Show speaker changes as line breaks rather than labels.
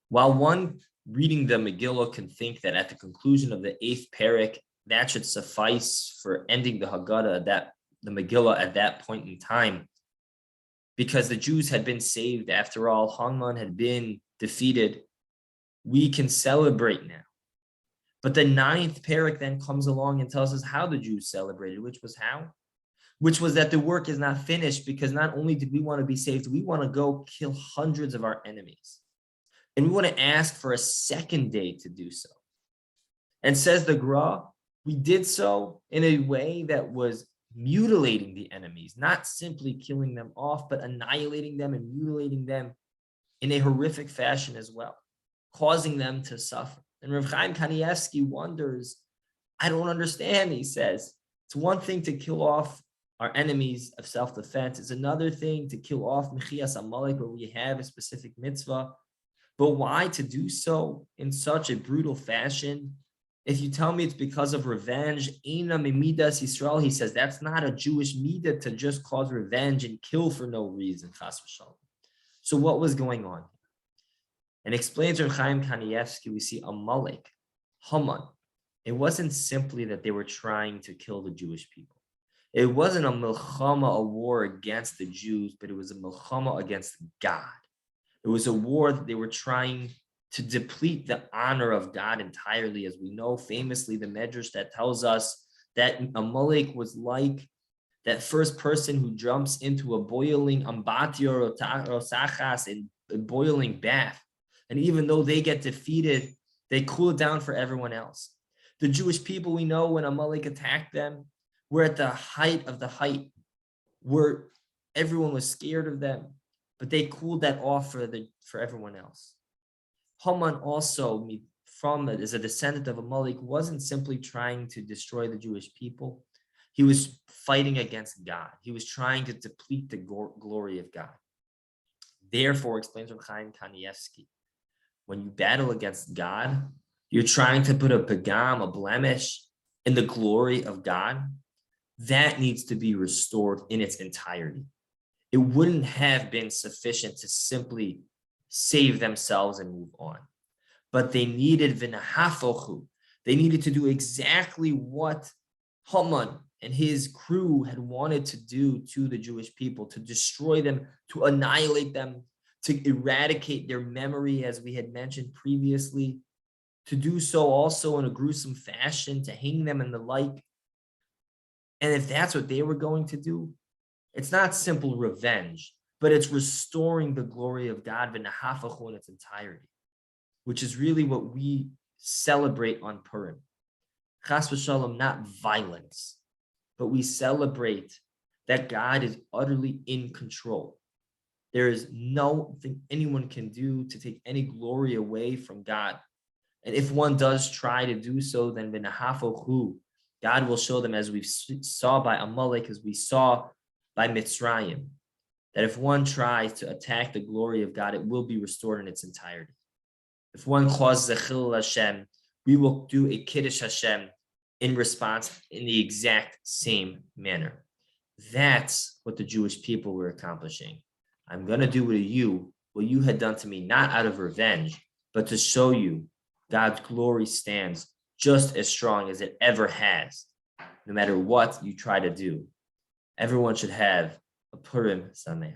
While one reading the Megillah can think that at the conclusion of the eighth parak, that should suffice for ending the Haggadah, the Megillah at that point in time, because the Jews had been saved after all, Haman had been defeated, we can celebrate now. But the ninth parak then comes along and tells us how the Jews celebrated, which was how? Which was that the work is not finished, because not only did we want to be saved, we want to go kill hundreds of our enemies. And we want to ask for a second day to do so. And says the Gra, we did so in a way that was mutilating the enemies, not simply killing them off, but annihilating them and mutilating them in a horrific fashion as well, causing them to suffer. And Rav Chaim Kanievsky wonders, I don't understand, he says. It's one thing to kill off our enemies of self-defense. It's another thing to kill off Mechias Amalek, where we have a specific mitzvah. But why to do so in such a brutal fashion? If you tell me it's because of revenge, Eina Mimidas Yisrael, he says, that's not a Jewish midah to just cause revenge and kill for no reason, chas v'shalom. So what was going on? And explains Rav Chaim Kanievsky, we see Amalek, Haman. It wasn't simply that they were trying to kill the Jewish people. It wasn't a milchama, a war against the Jews, but it was a milchama against God. It was a war that they were trying to deplete the honor of God entirely. As we know, famously, the Medrash that tells us that Amalek was like that first person who jumps into a boiling ambatio or sachas, in a boiling bath. And even though they get defeated, they cool it down for everyone else. The Jewish people, we know, when Amalek attacked them, were at the height of the height, where everyone was scared of them, but they cooled that off for everyone else. Haman also, as a descendant of Amalek, wasn't simply trying to destroy the Jewish people. He was fighting against God. He was trying to deplete the glory of God. Therefore, explains Rav Chaim Kanievsky, when you battle against God, you're trying to put a pagam, a blemish, in the glory of God. That needs to be restored in its entirety. It wouldn't have been sufficient to simply save themselves and move on. But they needed v'nahafochu. They needed to do exactly what Haman and his crew had wanted to do to the Jewish people, to destroy them, to annihilate them, to eradicate their memory, as we had mentioned previously, to do so also in a gruesome fashion, to hang them and the like. And if that's what they were going to do, it's not simple revenge, but it's restoring the glory of God v'nahafachu in its entirety, which is really what we celebrate on Purim. Chas v'shalom, not violence, but we celebrate that God is utterly in control. There is nothing anyone can do to take any glory away from God. And if one does try to do so, then v'nahafachu, God will show them, as we saw by Amalek, as we saw by Mitzrayim, that if one tries to attack the glory of God, it will be restored in its entirety. If one causes a chilul Hashem, we will do a kiddush Hashem in response in the exact same manner. That's what the Jewish people were accomplishing. I'm going to do to you what you had done to me, not out of revenge, but to show you God's glory stands just as strong as it ever has, no matter what you try to do. Everyone should have a Purim Sameach.